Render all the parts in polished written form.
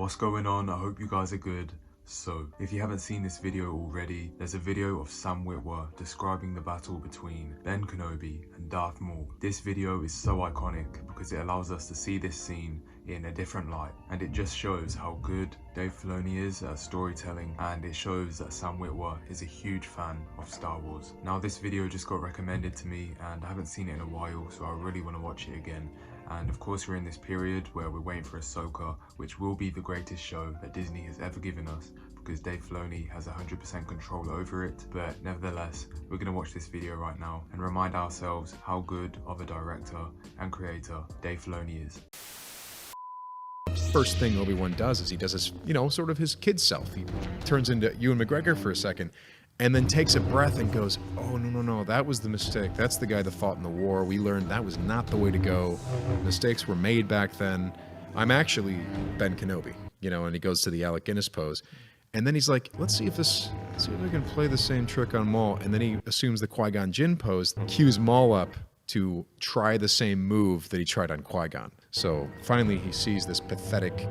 What's going on? I hope you guys are good. So, if you haven't seen this video already, there's a video of Sam Witwer describing the battle between Ben Kenobi and Darth Maul. This video is so iconic because it allows us to see this scene in a different light, and it just shows how good Dave Filoni is at storytelling, and it shows that Sam Witwer is a huge fan of Star Wars. Now, this video just got recommended to me and I haven't seen it in a while, so I really want to watch it again. And of course, we're in this period where we're waiting for Ahsoka, which will be the greatest show that Disney has ever given us, because Dave Filoni has 100% control over it. But nevertheless, we're going to watch this video right now and remind ourselves how good of a director and creator Dave Filoni is. First thing Obi-Wan does is he does his, sort of his kid self. He turns into Ewan McGregor for a second, and then takes a breath and goes, oh, no, that was the mistake. That's the guy that fought in the war. We learned that was not the way to go. Mistakes were made back then. I'm actually Ben Kenobi, and he goes to the Alec Guinness pose. And then he's like, let's see if we can play the same trick on Maul. And then he assumes the Qui-Gon Jinn pose, cues Maul up to try the same move that he tried on Qui-Gon. So finally he sees this pathetic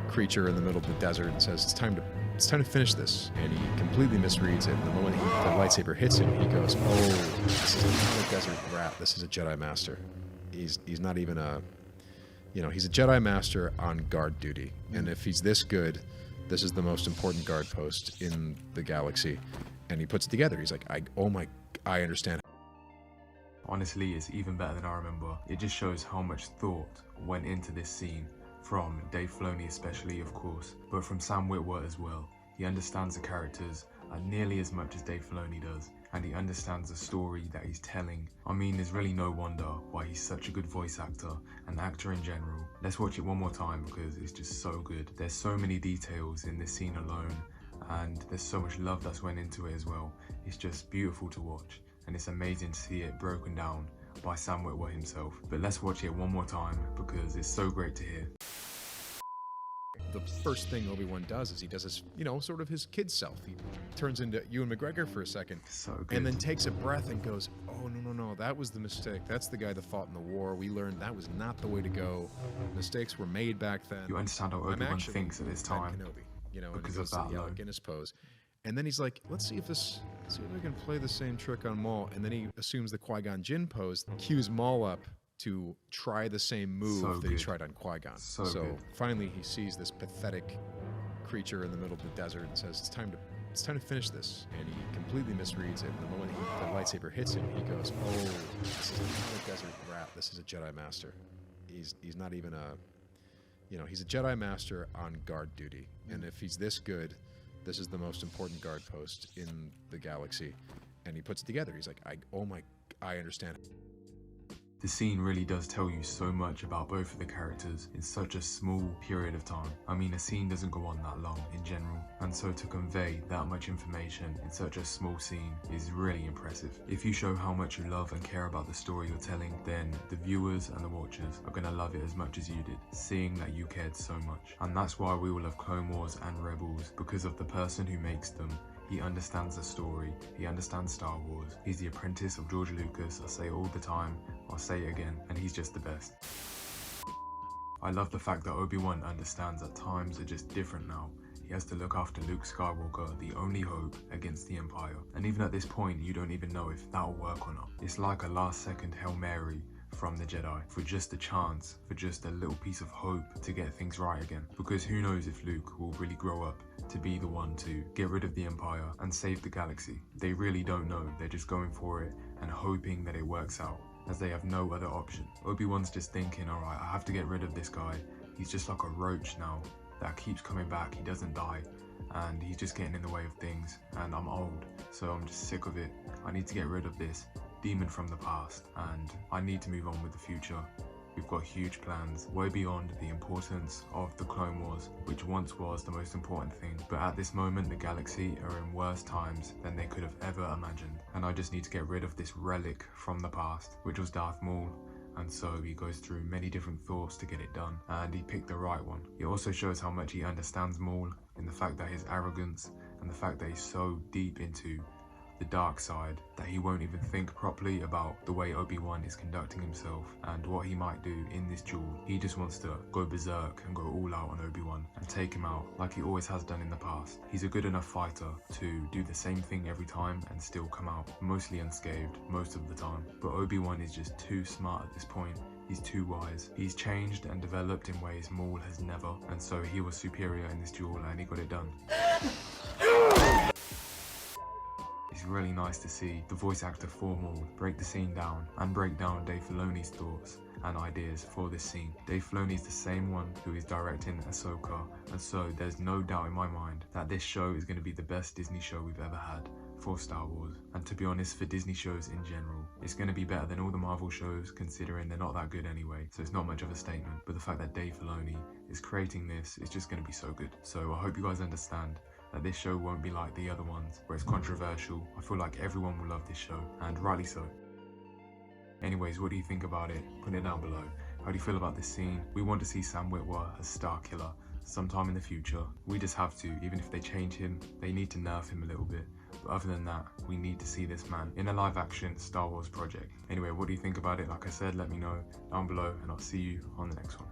creature in the middle of the desert and says, it's time to finish this. And he completely misreads it. And the moment the lightsaber hits him, he goes, oh, this is not a desert rat. This is a Jedi Master. He's not even he's a Jedi Master on guard duty. And if he's this good, this is the most important guard post in the galaxy. And he puts it together. He's like, I understand. Honestly, it's even better than I remember. It just shows how much thought went into this scene, from Dave Filoni especially, of course, but from Sam Witwer as well. He understands the characters nearly as much as Dave Filoni does, and he understands the story that he's telling. I mean, there's really no wonder why he's such a good voice actor and actor in general. Let's watch it one more time because it's just so good. There's so many details in this scene alone, and there's so much love that's went into it as well. It's just beautiful to watch, and it's amazing to see it broken down by Sam Witwer himself. But let's watch it one more time because it's so great to hear. The first thing Obi-Wan does is he does his, sort of his kid self. He turns into Ewan McGregor for a second, so good. And then takes a breath and goes, oh, no, that was the mistake. That's the guy that fought in the war. We learned that was not the way to go. Mistakes were made back then. You understand how Obi-Wan thinks at this time, Kenobi, because and of that the Alec Guinness pose. And then he's like, let's see if we can play the same trick on Maul. And then he assumes the Qui-Gon Jinn pose, cues Maul up to try the same move that he tried on Qui-Gon. So finally he sees this pathetic creature in the middle of the desert and says, it's time to finish this. And he completely misreads it. And the moment the lightsaber hits him, he goes, oh, this is not a desert rat. This is a Jedi Master. He's not even he's a Jedi Master on guard duty. And if he's this good, this is the most important guard post in the galaxy. And he puts it together. He's like, I understand. The scene really does tell you so much about both of the characters in such a small period of time. I mean, a scene doesn't go on that long in general, and so to convey that much information in such a small scene is really impressive. If you show how much you love and care about the story you're telling, then the viewers and the watchers are going to love it as much as you did, seeing that you cared so much. And that's why we will love Clone Wars and Rebels, because of the person who makes them. He understands the story, he understands Star Wars, he's the apprentice of George Lucas. I say it all the time, I'll say it again, and he's just the best. I love the fact that Obi-Wan understands that times are just different now. He has to look after Luke Skywalker, the only hope against the Empire. And even at this point, you don't even know if that'll work or not. It's like a last second Hail Mary from the Jedi, for just a chance, for just a little piece of hope to get things right again. Because who knows if Luke will really grow up to be the one to get rid of the Empire and save the galaxy. They really don't know, they're just going for it and hoping that it works out, as they have no other option. Obi-Wan's just thinking, alright, I have to get rid of this guy. He's just like a roach now that keeps coming back, he doesn't die, and he's just getting in the way of things, and I'm old, so I'm just sick of it. I need to get rid of this demon from the past, and I need to move on with the future. We've got huge plans, way beyond the importance of the Clone Wars, which once was the most important thing. But at this moment, the galaxy are in worse times than they could have ever imagined. And I just need to get rid of this relic from the past, which was Darth Maul. And so he goes through many different thoughts to get it done, and he picked the right one. It also shows how much he understands Maul, in the fact that his arrogance and the fact that he's so deep into the dark side, that he won't even think properly about the way Obi-Wan is conducting himself and what he might do in this duel. He just wants to go berserk and go all out on Obi-Wan and take him out like he always has done in the past. He's a good enough fighter to do the same thing every time and still come out mostly unscathed most of the time. But Obi-Wan is just too smart at this point. He's too wise. He's changed and developed in ways Maul has never, and so he was superior in this duel and he got it done. It's really nice to see the voice actor for Maul break the scene down and break down Dave Filoni's thoughts and ideas for this scene. Dave Filoni is the same one who is directing Ahsoka, and so there's no doubt in my mind that this show is going to be the best Disney show we've ever had for Star Wars, and to be honest, for Disney shows in general. It's going to be better than all the Marvel shows, considering they're not that good anyway, so it's not much of a statement, but the fact that Dave Filoni is creating this is just going to be so good. So I hope you guys understand that this show won't be like the other ones where it's controversial. I feel like everyone will love this show, and rightly so. Anyways, what do you think about it? Put it down below. How do you feel about this scene? We want to see Sam Witwer as Star Killer sometime in the future. We just have to. Even if they change him, they need to nerf him a little bit. But other than that, we need to see this man in a live action Star Wars project. Anyway, what do you think about it? Like I said, let me know down below, and I'll see you on the next one.